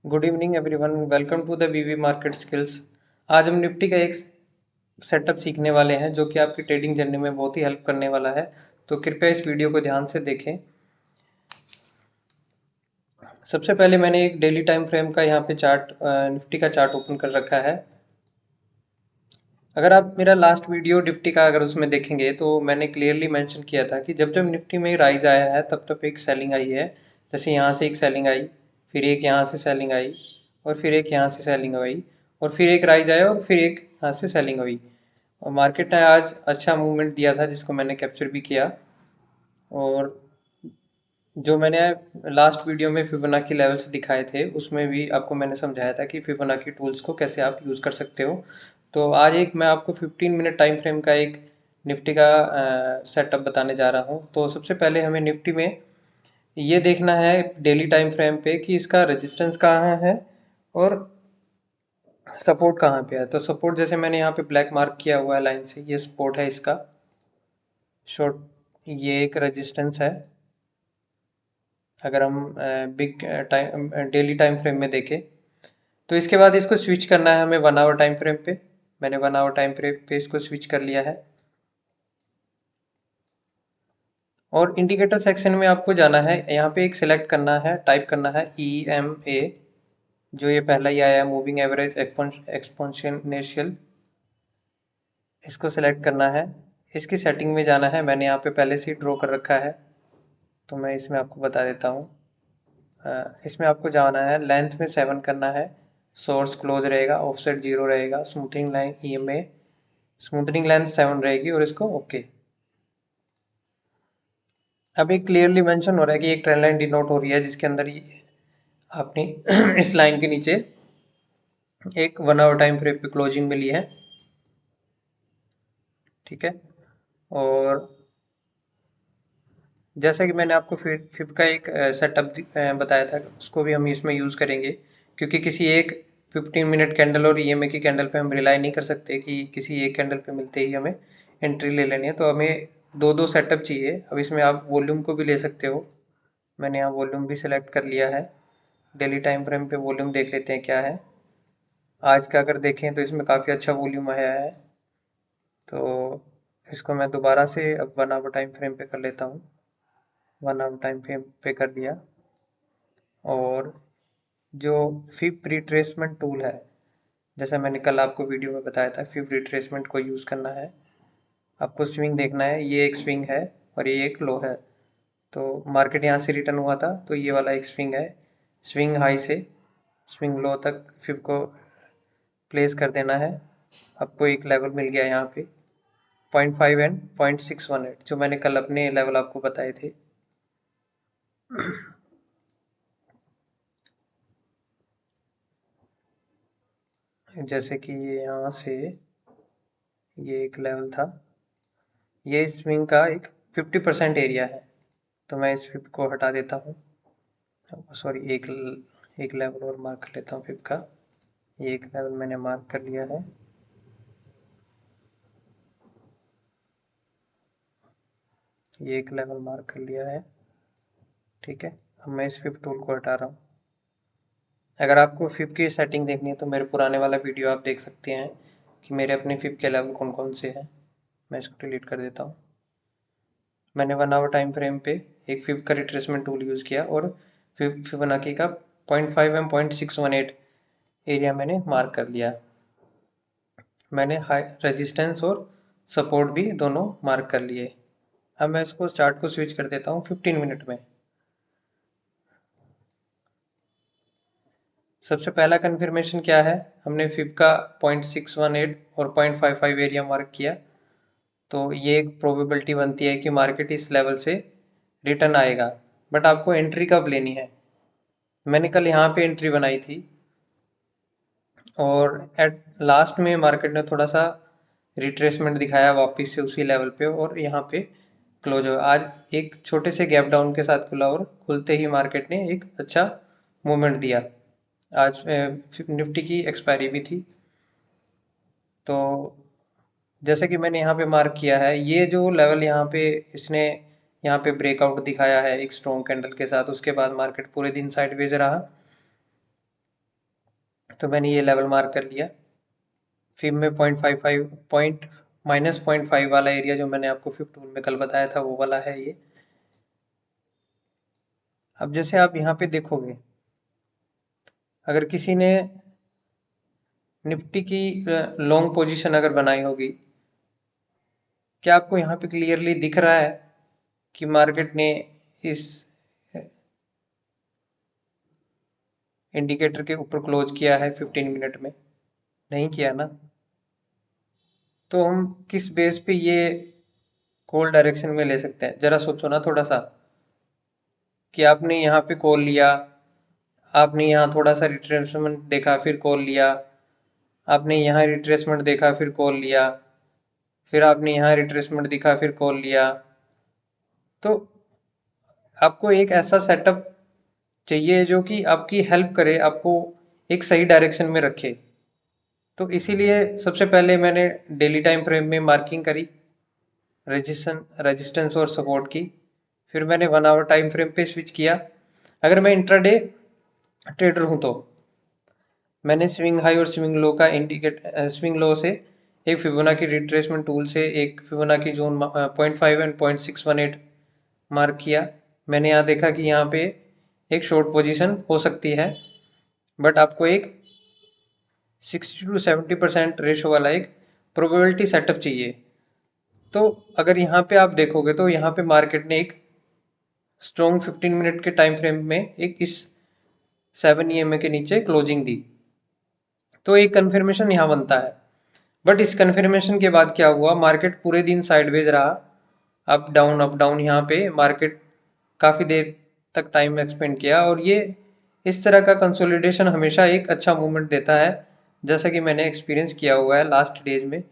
Good evening everyone, welcome to the VV market skills. आज हम Nifty का एक सेटअप सीखने वाले हैं जो कि आपकी ट्रेडिंग जर्नी में बहुत ही हेल्प करने वाला है। तो कृपया इस वीडियो को ध्यान से देखें। सबसे पहले मैंने एक डेली टाइम फ्रेम का यहाँ पे चार्ट निफ्टी का चार्ट ओपन कर रखा है। अगर आप मेरा लास्ट वीडियो निफ्टी का अगर उसमें देखेंगे तो मैंने क्लियरली मेंशन किया था कि जब जब निफ्टी में राइज आया है तब तब एक सेलिंग आई है। जैसे यहाँ से एक सेलिंग आई, फिर एक यहाँ से सेलिंग आई, और फिर एक यहाँ से सेलिंग आई, और फिर एक राइज आया, और फिर एक यहाँ से सेलिंग हुई। और मार्केट ने आज अच्छा मूवमेंट दिया था जिसको मैंने कैप्चर भी किया। और जो मैंने लास्ट वीडियो में फिबोनाची लेवल्स दिखाए थे उसमें भी आपको मैंने समझाया था कि फिबोनाची टूल्स को कैसे आप यूज़ कर सकते हो। तो आज एक मैं आपको 15 मिनट टाइम फ्रेम का एक निफ्टी का सेटअप बताने जा रहा हूँ। तो सबसे पहले हमें निफ्टी में ये देखना है डेली टाइम फ्रेम पे कि इसका रेजिस्टेंस कहाँ है और सपोर्ट कहाँ पे है। तो सपोर्ट जैसे मैंने यहाँ पे ब्लैक मार्क किया हुआ है लाइन से, ये सपोर्ट है इसका शॉर्ट, ये एक रेजिस्टेंस है। अगर हम big time daily time frame में देखें तो इसके बाद इसको स्विच करना है हमें 1 आवर टाइम फ्रेम पे। मैंने 1 आवर टाइम फ्रेम पे इसको स्विच कर लिया है। और इंडिकेटर सेक्शन में आपको जाना है, यहाँ पे एक सिलेक्ट करना है, टाइप करना है EMA, जो ये पहला ही आया है, मूविंग एवरेज एक्सपोनेंशियल। इसको सेलेक्ट करना है, इसकी सेटिंग में जाना है। मैंने यहाँ पे पहले से ही ड्रॉ कर रखा है तो मैं इसमें आपको बता देता हूँ। इसमें आपको जाना है, लेंथ में 7 करना है, सोर्स क्लोज रहेगा, ऑफसेट 0 रहेगा, smoothening line EMA, smoothening length 7 रहेगी, और इसको ओके। अभी क्लियरली मेंशन हो रहा है कि एक ट्रेंड लाइन डिनोट हो रही है जिसके अंदर आपने इस लाइन के नीचे एक 1 आवर टाइम फ्रेम पे क्लोजिंग मिली है। ठीक है। और जैसा कि मैंने आपको फिब का एक सेटअप बताया था, उसको भी हम इसमें यूज़ करेंगे, क्योंकि किसी एक 15 मिनट कैंडल और EMA की कैंडल पे हम रिलाई नहीं कर सकते कि किसी एक कैंडल पे मिलते ही हमें एंट्री ले लेनी है। तो हमें दो दो सेटअप चाहिए। अब इसमें आप वॉल्यूम को भी ले सकते हो। मैंने यहाँ वॉल्यूम भी सिलेक्ट कर लिया है। डेली टाइम फ्रेम पे वॉल्यूम देख लेते हैं क्या है। आज का अगर देखें तो इसमें काफ़ी अच्छा वॉल्यूम आया है। तो इसको मैं दोबारा से अब 1 आवर टाइम फ्रेम पे कर लेता हूँ। 1 आवर टाइम फ्रेम पे कर लिया। और जो फिब रिट्रेसमेंट टूल है, जैसा मैंने कल आपको वीडियो में बताया था, फिब रिट्रेसमेंट को यूज़ करना है। आपको स्विंग देखना है, ये एक स्विंग है और ये एक लो है। तो मार्केट यहाँ से रिटर्न हुआ था तो ये वाला एक स्विंग है। स्विंग हाई से स्विंग लो तक फिब को प्लेस कर देना है। आपको एक लेवल मिल गया यहाँ पे 0.5 एंड 0.618, जो मैंने कल अपने लेवल आपको बताए थे। जैसे कि यहाँ से ये एक लेवल था, ये स्विंग का एक 50% एरिया है। तो मैं इस फिब को हटा देता हूँ। सॉरी, एक लेवल और मार्क कर लेता हूँ फिब का। ये एक लेवल मैंने मार्क कर लिया है। ये एक लेवल मार्क कर लिया है। ठीक है। अब मैं इस फिब टूल को हटा रहा हूँ। अगर आपको फिब की सेटिंग देखनी है तो मेरे पुराने वाला वीडियो आप देख सकते हैं कि मेरे अपने फिब के लेवल कौन कौन से हैं। मैं इसको डिलीट कर देता हूँ। मैंने 1 आवर टाइम फ्रेम पे एक फिब का रिट्रेसमेंट टूल यूज़ किया और फिबोनाची का 0.5 एम 0.618 एरिया मैंने मार्क कर लिया। मैंने हाई रेजिस्टेंस और सपोर्ट भी दोनों मार्क कर लिए। अब मैं इसको चार्ट को स्विच कर देता हूँ 15 मिनट में। सबसे पहला कन्फर्मेशन क्या है, हमने फिब का 0.618 और 0.55 एरिया मार्क किया। तो ये एक प्रोबेबिलिटी बनती है कि मार्केट इस लेवल से रिटर्न आएगा। बट आपको एंट्री कब लेनी है, मैंने कल यहाँ पे एंट्री बनाई थी और एट लास्ट में मार्केट ने थोड़ा सा रिट्रेसमेंट दिखाया वापस से उसी लेवल पे, और यहाँ पे क्लोज हो। आज एक छोटे से गैप डाउन के साथ खुला और खुलते ही मार्केट ने एक अच्छा मूवमेंट दिया। आज निफ्टी की एक्सपायरी भी थी। तो जैसे कि मैंने यहाँ पे मार्क किया है, ये जो लेवल यहाँ पे इसने यहाँ पे ब्रेकआउट दिखाया है एक स्ट्रॉन्ग कैंडल के साथ, उसके बाद मार्केट पूरे दिन साइडवेज रहा। तो मैंने ये लेवल मार्क कर लिया। फिर में 0.55 पॉइंट -0.5 वाला एरिया जो मैंने आपको फिफ्थ टूल में कल बताया था वो वाला है ये। अब जैसे आप यहाँ पे देखोगे, अगर किसी ने निफ्टी की लॉन्ग पोजीशन अगर बनाई होगी, क्या आपको यहाँ पे क्लियरली दिख रहा है कि मार्केट ने इस इंडिकेटर के ऊपर क्लोज किया है 15 मिनट में? नहीं किया ना। तो हम किस बेस पे ये कॉल डायरेक्शन में ले सकते हैं, जरा सोचो ना थोड़ा सा। कि आपने यहाँ पे कॉल लिया, आपने यहाँ थोड़ा सा रिट्रेसमेंट देखा फिर कॉल लिया, आपने यहाँ रिट्रेसमेंट देखा फिर कॉल लिया, फिर आपने यहाँ रिट्रेसमेंट दिखा फिर कॉल लिया। तो आपको एक ऐसा सेटअप चाहिए जो कि आपकी हेल्प करे, आपको एक सही डायरेक्शन में रखे। तो इसीलिए सबसे पहले मैंने डेली टाइम फ्रेम में मार्किंग करी रेजिस्टेंस और सपोर्ट की। फिर मैंने 1 आवर टाइम फ्रेम पे स्विच किया। अगर मैं इंट्राडे ट्रेडर हूँ तो मैंने स्विंग हाई और स्विंग लो का स्विंग लो से एक फिबोनाची रिट्रेसमेंट टूल से एक फिबोनाची जोन 0.5 एंड 0.618 मार्क किया। मैंने यहाँ देखा कि यहाँ पे एक शॉर्ट पोजीशन हो सकती है, बट आपको एक 60 to 70% रेशो वाला एक प्रोबेबिलिटी सेटअप चाहिए। तो अगर यहाँ पे आप देखोगे तो यहाँ पे मार्केट ने एक स्ट्रॉन्ग 15 मिनट के टाइम फ्रेम में एक इस 7 EMA के नीचे क्लोजिंग दी। तो एक कन्फर्मेशन यहाँ बनता है। बट इस कन्फर्मेशन के बाद क्या हुआ, मार्केट पूरे दिन साइडवेज रहा, अप डाउन यहाँ पे मार्केट काफ़ी देर तक टाइम एक्सपेंड किया। और ये इस तरह का कंसोलिडेशन हमेशा एक अच्छा मूवमेंट देता है, जैसा कि मैंने एक्सपीरियंस किया हुआ है लास्ट डेज में,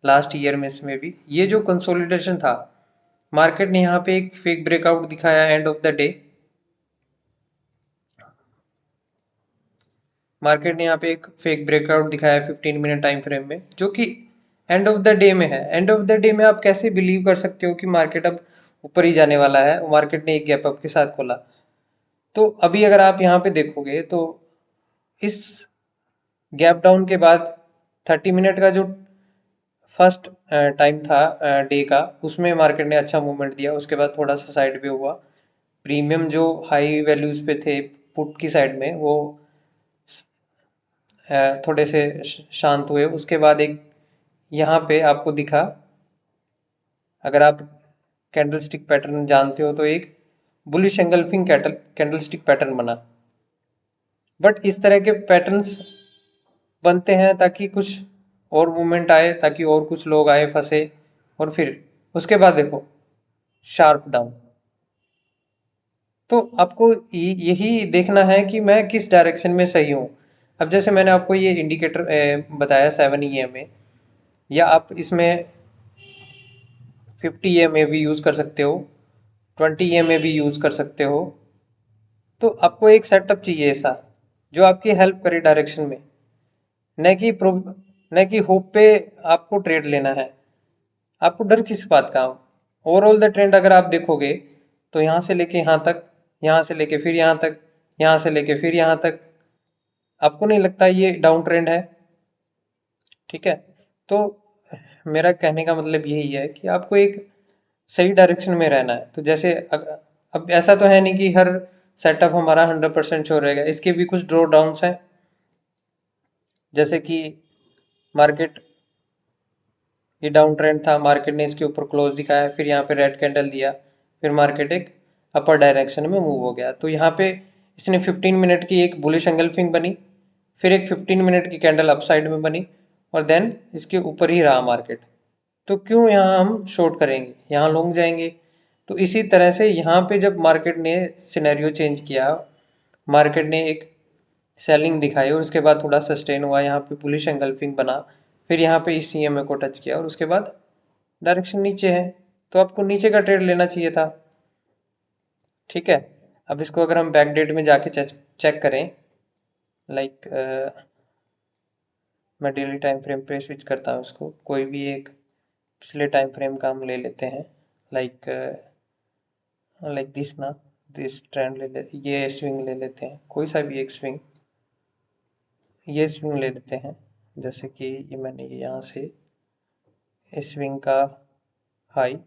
लास्ट ईयर में। इसमें भी ये जो कंसोलिडेशन था, मार्केट ने यहाँ पे एक फेक ब्रेकआउट दिखाया end of the day. Market ने यहाँ पे एक फेक ब्रेकआउट दिखाया 15 मिनट टाइम फ्रेम में, जो कि एंड ऑफ द डे में है। एंड ऑफ द डे में आप कैसे बिलीव कर सकते हो कि मार्केट अब ऊपर ही जाने वाला है? मार्केट ने एक गैप अप के साथ खोला। तो अभी अगर आप यहाँ पे देखोगे तो इस गैप डाउन के बाद 30 मिनट का जो फर्स्ट टाइम था डे का, उसमें मार्केट ने अच्छा मूवमेंट दिया। उसके बाद थोड़ा सा साइड पे हुआ। प्रीमियम जो हाई वैल्यूज पे थे पुट की साइड में, वो थोड़े से शांत हुए। उसके बाद एक यहाँ पे आपको दिखा, अगर आप कैंडलस्टिक पैटर्न जानते हो तो एक बुलिश एंगल्फिंग कैंडलस्टिक पैटर्न बना। बट इस तरह के पैटर्न्स बनते हैं ताकि कुछ और मूवमेंट आए, ताकि और कुछ लोग आए फंसे, और फिर उसके बाद देखो शार्प डाउन। तो आपको यही देखना है कि मैं किस डायरेक्शन में सही हूँ। अब जैसे मैंने आपको ये इंडिकेटर बताया 7 EMA, या आप इसमें 50 EMA भी यूज़ कर सकते हो, 20 EMA भी यूज़ कर सकते हो। तो आपको एक सेटअप चाहिए ऐसा जो आपकी हेल्प करे डायरेक्शन में, न कि होप पे आपको ट्रेड लेना है। आपको डर किस बात का? ओवरऑल द ट्रेंड अगर आप देखोगे तो यहाँ से लेके यहाँ तक, यहाँ से लेके फिर यहाँ तक, यहाँ से लेके फिर यहाँ तक, आपको नहीं लगता ये डाउन ट्रेंड है? ठीक है। तो मेरा कहने का मतलब यही है कि आपको एक सही डायरेक्शन में रहना है। तो जैसे अब ऐसा तो है नहीं कि हर सेटअप हमारा 100% श्योर रहेगा, इसके भी कुछ ड्रॉ डाउन्स हैं। जैसे कि मार्केट ये डाउन ट्रेंड था, मार्केट ने इसके ऊपर क्लोज दिखाया, फिर यहाँ पे रेड कैंडल दिया, फिर मार्केट एक अपर डायरेक्शन में मूव हो गया। तो यहाँ पे इसने 15 मिनट की एक बुलिश एंगल्फिंग बनी, फिर एक 15 मिनट की कैंडल अप साइड में बनी, और देन इसके ऊपर ही रहा मार्केट। तो क्यों यहाँ हम शॉर्ट करेंगे, यहाँ लॉन्ग जाएंगे। तो इसी तरह से यहाँ पे जब मार्केट ने सिनेरियो चेंज किया, मार्केट ने एक सेलिंग दिखाई और उसके बाद थोड़ा सस्टेन हुआ, यहाँ पे बुलिश एंगल्फिंग बना, फिर यहाँ पे इस CMA को टच किया और उसके बाद डायरेक्शन नीचे है। तो आपको नीचे का ट्रेड लेना चाहिए था। ठीक है। अब इसको अगर हम बैक डेट में जाके चेक करें, लाइक मैं डेली टाइम फ्रेम पे स्विच करता हूँ इसको, कोई भी एक पिछले टाइम फ्रेम का हम ले लेते हैं, लाइक लाइक दिस ना, दिस ट्रेंड ले लेते, ये स्विंग ले लेते हैं, कोई सा भी एक स्विंग। ये स्विंग ले लेते हैं, जैसे कि ये मैंने यहाँ से इस स्विंग का हाई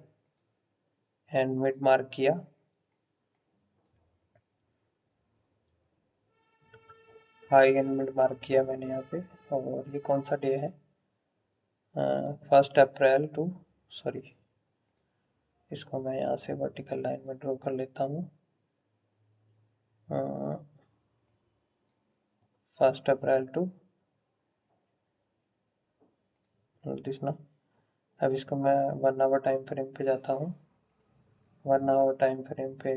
एंड मिड मार्क किया, हाई एंड मिड मार्क किया मैंने यहाँ पे। और ये कौन सा डे है, 1 अप्रैल टू, सॉरी, इसको मैं यहाँ से वर्टिकल लाइन में ड्रॉ कर लेता हूँ। 1 अप्रैल टू दिस ना। अब इसको मैं 1 आवर टाइम फ्रेम पे जाता हूँ। 1 आवर टाइम फ्रेम पे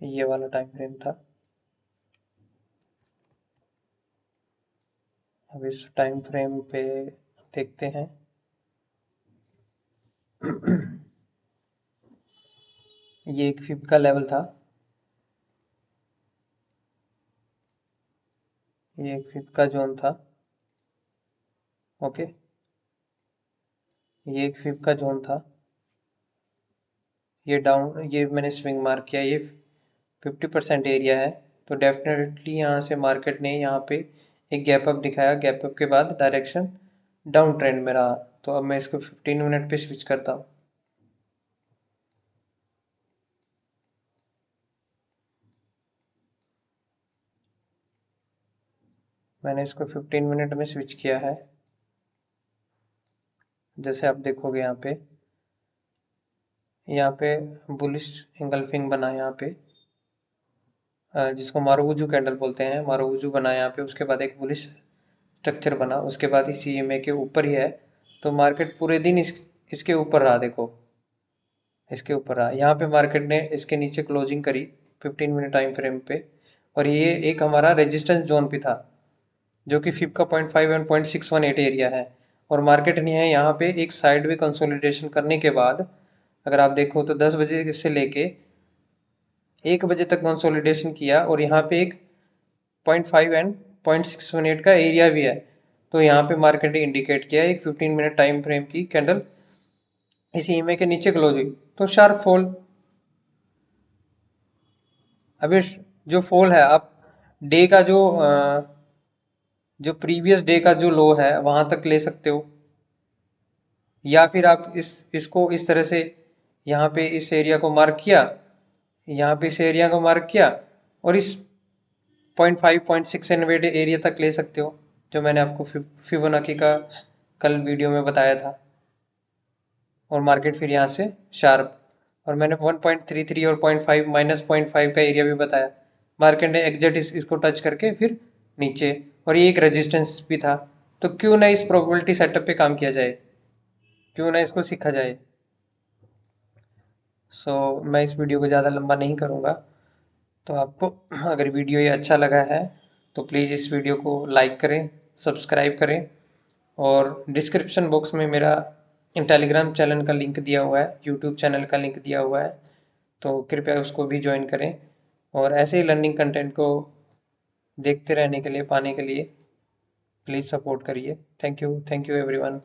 ये वाला टाइम फ्रेम था। अब इस टाइम फ्रेम पे देखते हैं ये एक फिब का लेवल था, ये एक फिब का जोन था। ओके, ये एक फिब का जोन था, ये डाउन, ये मैंने स्विंग मार्क किया, ये 50% एरिया है। तो डेफिनेटली यहाँ से मार्केट ने यहाँ पे एक गैप अप दिखाया, गैप अप के बाद डायरेक्शन डाउन ट्रेंड में रहा। तो अब मैं इसको 15 मिनट पे स्विच करता हूँ। मैंने इसको 15 मिनट में स्विच किया है। जैसे आप देखोगे यहाँ पे बुलिश इंगल्फिंग बना यहाँ पे, जिसको मारुवुजू कैंडल बोलते हैं, मारुवुजू बना यहाँ पे। उसके बाद एक बुलिश स्ट्रक्चर बना, उसके बाद ही CMA के ऊपर ही है। तो मार्केट पूरे दिन इसके ऊपर रहा, देखो इसके ऊपर रहा। यहाँ पे मार्केट ने इसके नीचे क्लोजिंग करी 15 मिनट टाइम फ्रेम पे, और ये एक हमारा रेजिस्टेंस जोन भी था, जो कि फिब का 0.5 एंड 0.618 एरिया है। और मार्केट ने है यहाँ पे एक साइडवे कंसोलिडेशन करने के बाद, अगर आप देखो तो 10 बजे से लेके 1 बजे तक कंसोलिडेशन किया, और यहाँ पे एक 0.5 एंड 0.618 का एरिया भी है। तो यहाँ पे मार्केट ने इंडिकेट किया एक 15 मिनट टाइम फ्रेम की कैंडल इस EMA के नीचे क्लोज हुई, तो शार्प फॉल। अभी जो फॉल है, आप डे का जो प्रीवियस डे का जो लो है वहां तक ले सकते हो, या फिर आप इसको इस तरह से यहाँ पे इस एरिया को मार्क किया, यहाँ पे इस एरिया को मार्क किया, और इस 0.5 0.6 इन्वेट एरिया तक ले सकते हो, जो मैंने आपको फिबोनाची का कल वीडियो में बताया था। और मार्केट फिर यहाँ से शार्प, और मैंने 1.33 और 0.5 -0.5 का एरिया भी बताया। मार्केट ने एग्जैक्ट इसको टच करके फिर नीचे, और ये एक रेजिस्टेंस भी था। तो क्यों ना इस प्रोबेबिलिटी सेटअप पे काम किया जाए, क्यों ना इसको सीखा जाए। मैं इस वीडियो को ज़्यादा लंबा नहीं करूँगा। तो आपको अगर वीडियो ये अच्छा लगा है तो प्लीज़ इस वीडियो को लाइक करें, सब्सक्राइब करें, और डिस्क्रिप्शन बॉक्स में मेरा टेलीग्राम चैनल का लिंक दिया हुआ है, यूट्यूब चैनल का लिंक दिया हुआ है, तो कृपया उसको भी ज्वाइन करें। और ऐसे ही लर्निंग कंटेंट को देखते रहने के लिए, पाने के लिए प्लीज़ सपोर्ट करिए। Thank you everyone.